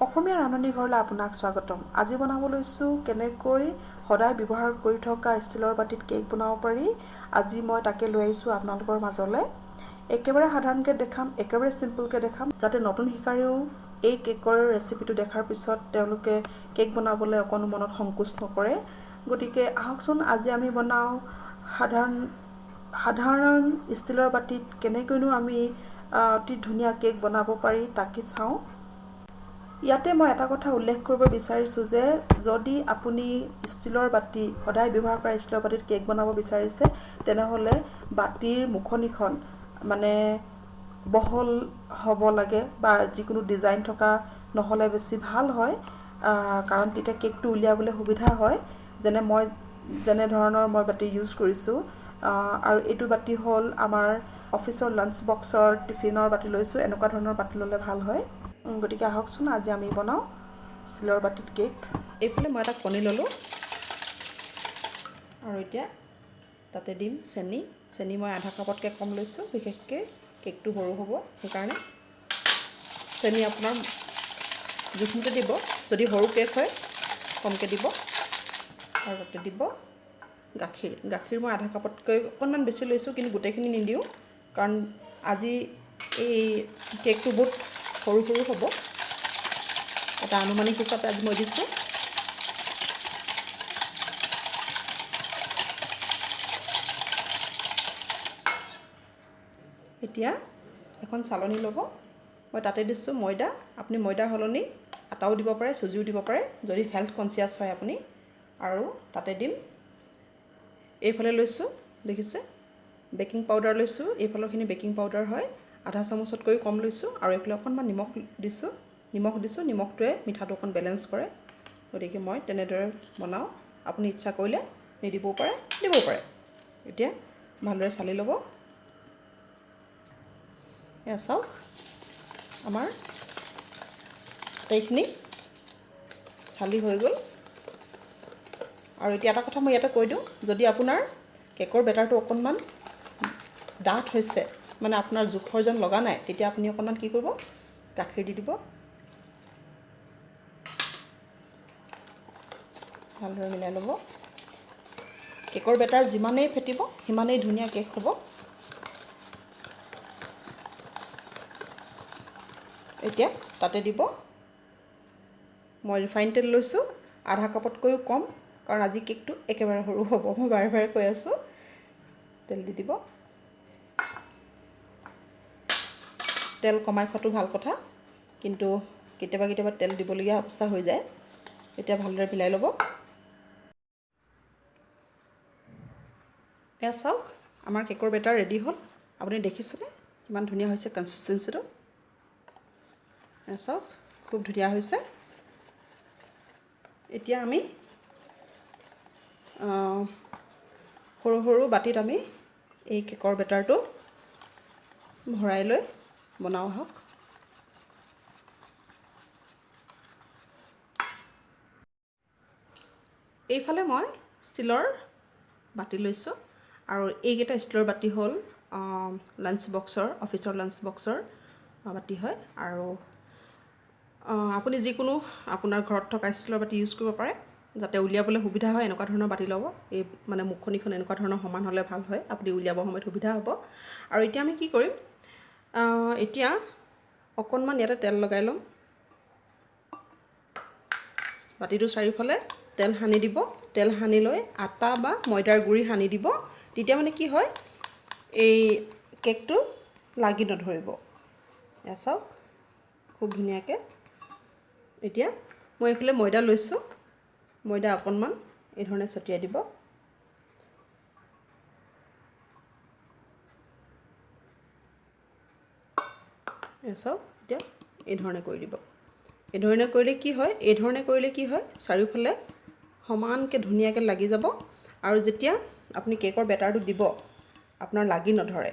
অসমীয়া ৰান্ধনি ঘৰলৈ আপোনাক স্বাগতম। আজি বনাব লৈছোঁ কেনেকৈ সদায় ব্যৱহাৰ কৰি থকা ষ্টিলৰ বাটিত কেক বনাব পাৰি। আজি মই তাকে লৈ আহিছোঁ আপোনালোকৰ মাজলৈ। একেবাৰে সাধাৰণকৈ দেখাম, একেবাৰে চিম্পলকৈ দেখাম, যাতে নতুন শিকাৰীও এই কেকৰ ৰেচিপিটো দেখাৰ পিছত তেওঁলোকে কেক বনাবলৈ অকণো মনত সংকোচ নকৰে। গতিকে আহকচোন আজি আমি বনাওঁ সাধাৰণ ষ্টিলৰ বাটিত কেনেকৈনো আমি অতি ধুনীয়া কেক বনাব পাৰি তাকে চাওঁ। ইয়াতে মই এটা কথা উল্লেখ কৰিব বিচাৰিছোঁ যে যদি আপুনি ষ্টিলৰ বাটি সদায় ব্যৱহাৰ কৰা ষ্টিলৰ বাটিত কেক বনাব বিচাৰিছে তেনেহ'লে বাটিৰ মুখনিখন মানে বহল হ'ব লাগে বা যিকোনো ডিজাইন থকা নহ'লে বেছি ভাল হয়, কাৰণ তেতিয়া কেকটো উলিয়াবলৈ সুবিধা হয়। যেনে ধৰণৰ মই বাটি ইউজ কৰিছোঁ, আৰু এইটো বাটি হ'ল আমাৰ অফিচৰ লাঞ্চ বক্সৰ টিফিনৰ বাটি লৈছোঁ। এনেকুৱা ধৰণৰ বাটি ল'লে ভাল হয়। গতিকে আহকচোন আজি আমি বনাওঁ ষ্টিলৰ বাটিত কেক। এইফালে মই এটা কণী ল'লোঁ আৰু এতিয়া তাতে দিম চেনি মই আধা কাপতকৈ কম লৈছোঁ, বিশেষকৈ কেকটো সৰু হ'ব সেইকাৰণে। চেনি আপোনাৰ জোখমতে দিব, যদি সৰু কেক হয় কমকৈ দিব। আৰু তাতে দিব গাখীৰ মই আধা কাপতকৈ অকণমান বেছি লৈছোঁ, কিন্তু গোটেইখিনি নিদিওঁ কাৰণ আজি এই কেকটো বহুত সৰু হ'ব। এটা আনুমানিক হিচাপে আজি মই দিছোঁ। এতিয়া এখন চালনী ল'ব, মই তাতে দিছোঁ ময়দা। আপুনি ময়দা সলনি আটাও দিব পাৰে, চুজিও দিব পাৰে যদি হেল্থ কনচিয়াছ হয় আপুনি। আৰু তাতে দিম, এইফালে লৈছোঁ দেখিছে বেকিং পাউডাৰ লৈছোঁ, এইফালৰখিনি বেকিং পাউডাৰ হয়, আধা চামুচতকৈও কম লৈছোঁ। আৰু এইফালে অকণমান নিমখ দিছোঁ, নিমখটোৱে মিঠাটো অকণ বেলেঞ্চ কৰে। গতিকে মই তেনেদৰে বনাওঁ, আপুনি ইচ্ছা কৰিলে নিদিবও পাৰে, দিবও পাৰে। এতিয়া ভালদৰে চালি ল'ব। এয়া চাওক আমাৰ আটাইখিনি চালি হৈ গ'ল। আৰু এতিয়া এটা কথা মই ইয়াতে কৈ দিওঁ, যদি আপোনাৰ কেকৰ বেটাৰটো অকণমান ডাঠ হৈছে, মানে আপোনাৰ জোখৰ যেন লগা নাই, তেতিয়া আপুনি অকণমান কি কৰিব, গাখীৰ দি দিব। ভালদৰে মিলাই ল'ব। কেকৰ বেটাৰ যিমানেই ফেটিব সিমানেই ধুনীয়া কেক হ'ব। এতিয়া তাতে দিব, মই ৰিফাইন তেল লৈছোঁ আধা কাপতকৈও কম, কাৰণ আজি কেকটো একেবাৰে সৰু হ'ব, মই বাৰে বাৰে কৈ আছোঁ। তেল দি দিব। তেল কমাই খোৱাটো ভাল কথা, কিন্তু কেতিয়াবা তেল দিবলগীয়া অৱস্থা হৈ যায়। এতিয়া ভালদৰে মিলাই ল'ব। এয়া চাওক আমাৰ কেকৰ বেটাৰ ৰেডি হ'ল। আপুনি দেখিছেনে কিমান ধুনীয়া হৈছে কনচিষ্টেঞ্চিটো? এয়া চাওক খুব ধুনীয়া হৈছে। এতিয়া আমি সৰু বাটিত আমি এই কেকৰ বেটাৰটো ভৰাই লৈ বনাওঁ আহক। এইফালে মই ষ্টিলৰ বাটি লৈছোঁ, আৰু এইকেইটা ষ্টিলৰ বাটি হ'ল অফিচৰ লাঞ্চ বক্সৰ বাটি হয়। আৰু আপুনি যিকোনো আপোনাৰ ঘৰত থকা ষ্টিলৰ বাটি ইউজ কৰিব পাৰে, যাতে উলিয়াবলৈ সুবিধা হয় এনেকুৱা ধৰণৰ বাটি ল'ব। এই মানে মুখনিখন এনেকুৱা ধৰণৰ সমান হ'লে ভাল হয়, আপুনি উলিয়াবৰ সময়ত সুবিধা হ'ব। আৰু এতিয়া আমি কি কৰিম, এতিয়া অকণমান ইয়াতে তেল লগাই ল'ম। বাটিটো চাৰিওফালে তেল সানি দিব। তেল সানি লৈ আটা বা ময়দাৰ গুড়ি সানি দিব, তেতিয়া মানে কি হয় এই কেকটো লাগি নধৰিব। এয়া চাওক খুব ধুনীয়াকৈ। এতিয়া মই এইফালে ময়দা লৈছোঁ, ময়দা অকণমান এই ধৰণে ছটিয়াই দিব। এয়া চাওক এতিয়া এই ধৰণে কৰি দিব। এই ধৰণে কৰিলে কি হয় চাৰিওফালে সমানকৈ ধুনীয়াকৈ লাগি যাব। আৰু যেতিয়া আপুনি কেকৰ বেটাৰটো দিব আপোনাৰ লাগি নধৰে,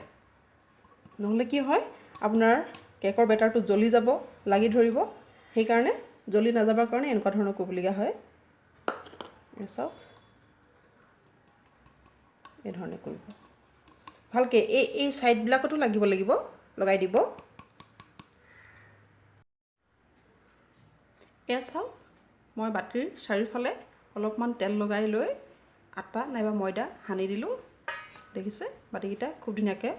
নহ'লে কি হয় আপোনাৰ কেকৰ বেটাৰটো জ্বলি যাব, লাগি ধৰিব। সেইকাৰণে জ্বলি নাযাবৰ কাৰণে এনেকুৱা ধৰণৰ কৰিবলগীয়া হয়। চাওক এই ধৰণে কৰিব ভালকৈ। এই ছাইডবিলাকতো লগাই দিব। এয়া চাওক, মই বাতিৰ চাৰিওফালে অলপমান তেল লগাই লৈ আটা নাইবা ময়দা সানি দিলোঁ। দেখিছে বাতিকেইটা খুব ধুনীয়াকৈ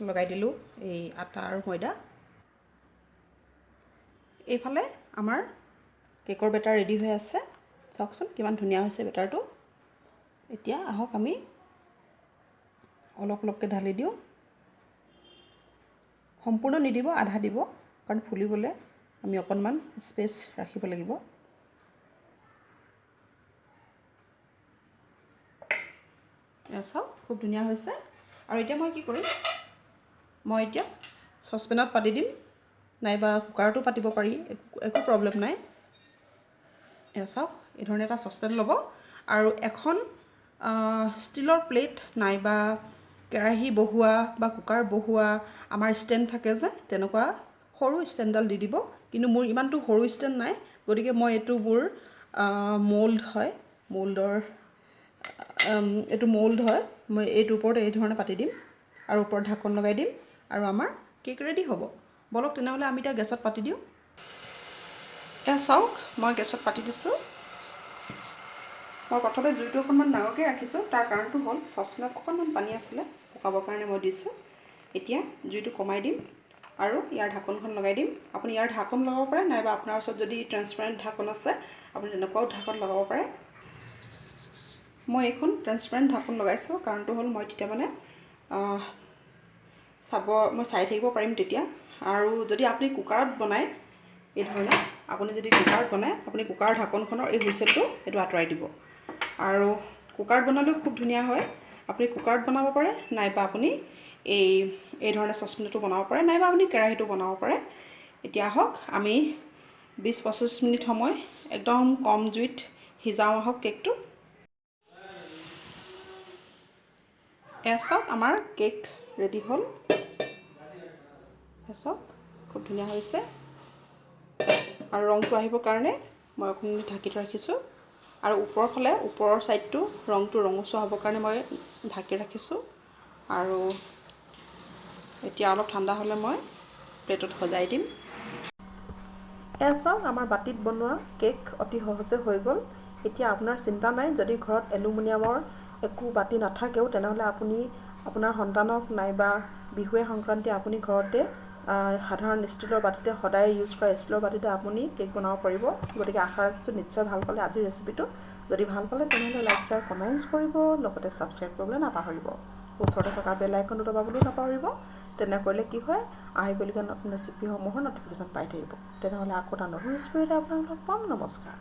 লগাই দিলোঁ এই আটা আৰু ময়দা। এইফালে আমাৰ কেকৰ বেটাৰ ৰেডি হৈ আছে। চাওকচোন কিমান ধুনীয়া হৈছে বেটাৰটো। এতিয়া আহক আমি অলপ অলপকৈ ঢালি দিওঁ। সম্পূৰ্ণ নিদিব, আধা দিব, কাৰণ ফুলিবলৈ আমি অকণমান স্পেচ ৰাখিব লাগিব। চাওক খুব ধুনীয়া হৈছে। আৰু এতিয়া মই কি কৰিম, মই এতিয়া চচপেনত পাতি দিম, নাইবা কুকাৰতো পাতিব পাৰি, একো প্ৰব্লেম নাই। এয়া চাওক, এই ধৰণে এটা চচপেন ল'ব আৰু এখন ষ্টিলৰ প্লেট নাইবা কেৰাহী বহোৱা বা কুকাৰ বহোৱা আমাৰ ষ্টেণ্ড থাকে যে, তেনেকুৱা সৰু ষ্টেণ্ডডাল দি দিব। কিন্তু মোৰ ইমানটো সৰু ষ্টেণ্ড নাই, গতিকে মই এইটো মোৰ মল্ড হয়, এইটো মল্ড হয়, মই এইটোৰ ওপৰত এই ধৰণে পাতি দিম আৰু ওপৰত ঢাকন লগাই দিম আৰু আমাৰ কেক ৰেডি হ'ব। বলক তেনেহ'লে আমি এতিয়া গেছত পাতি দিওঁ। এয়া চাওক, মই গেছত পাতি দিছোঁ। মই প্ৰথমে জুইটো অকণমান ডাঙৰকৈ ৰাখিছোঁ, তাৰ কাৰণটো হ'ল চচপেনত অকণমান পানী আছিলে, শুকাবৰ কাৰণে মই দিছোঁ। এতিয়া জুইটো কমাই দিম আৰু ইয়াৰ ঢাকনখন লগাই দিম। আপুনি ইয়াৰ ঢাকন লগাব পাৰে, নাইবা আপোনাৰ ওচৰত যদি ট্ৰেন্সপাৰেণ্ট ঢাকন আছে আপুনি তেনেকুৱাও ঢাকন লগাব পাৰে। মই এইখন ট্ৰেন্সপাৰেণ্ট ঢাকন লগাইছোঁ, কাৰণটো হ'ল মই তেতিয়া মানে মই চাই থাকিব পাৰিম তেতিয়া। আৰু যদি আপুনি কুকাৰত বনায়, এই ধৰণে আপুনি যদি কুকাৰত বনায়, আপুনি কুকাৰৰ ঢাকনখনৰ এই হুইচেলটো এইটো আঁতৰাই দিব। আৰু কুকাৰত বনালেও খুব ধুনীয়া হয়। আপুনি কুকাৰত বনাব পাৰে, নাইবা আপুনি এই ধৰণে চচপেনতো বনাব পাৰে, নাইবা আপুনি কেৰাহীটো বনাব পাৰে। এতিয়া আহক আমি 20-25 মিনিট সময় একদম কম জুইত সিজাওঁ আহক কেকটো। এয়া চাওক, আমাৰ কেক ৰেডি হ'ল। এয়া চাওক খুব ধুনীয়া হৈছে। আৰু ৰংটো আহিবৰ কাৰণে মই অকণমান ঢাকি ৰাখিছোঁ। আৰু ওপৰৰ ছাইডটো ৰংটো ৰঙচুৱা হ'বৰ কাৰণে মই ঢাকি ৰাখিছোঁ। আৰু এতিয়া অলপ ঠাণ্ডা হ'লে মই প্লেটত সজাই দিম। এয়া চাওক, আমাৰ বাতিত বনোৱা কেক অতি সহজে হৈ গ'ল। এতিয়া আপোনাৰ চিন্তা নাই, যদি ঘৰত এলুমিনিয়ামৰ একো বাতি নাথাকেও, তেনেহ'লে আপুনি আপোনাৰ সন্তানক নাইবা বিহুৱে সংক্ৰান্তিয়ে আপুনি ঘৰতে সাধাৰণ ষ্টীলৰ বাতিতে, সদায় ইউজ কৰা ষ্টীলৰ বাতিতে আপুনি কেক বনাব পাৰিব। গতিকে আশা ৰাখিছোঁ নিশ্চয় ভাল পালে আজিৰ ৰেচিপিটো। যদি ভাল পালে তেনেহ'লে লাইক, শ্বেয়াৰ, কমেণ্টছ কৰিব, লগতে ছাবস্ক্ৰাইব কৰিবলৈ নাপাহৰিব। ওচৰতে থকা বেল আইকনটো দবাবলৈও নাপাহৰিব। তেনে কৰিলে কি হয়, আহিবলগীয়া নতুন ৰেচিপিসমূহৰ ন'টিফিকেশ্যন পাই থাকিব। তেনেহ'লে আকৌ এটা নতুন ৰেচিপিৰে আপোনাক লগ পাম। নমস্কাৰ।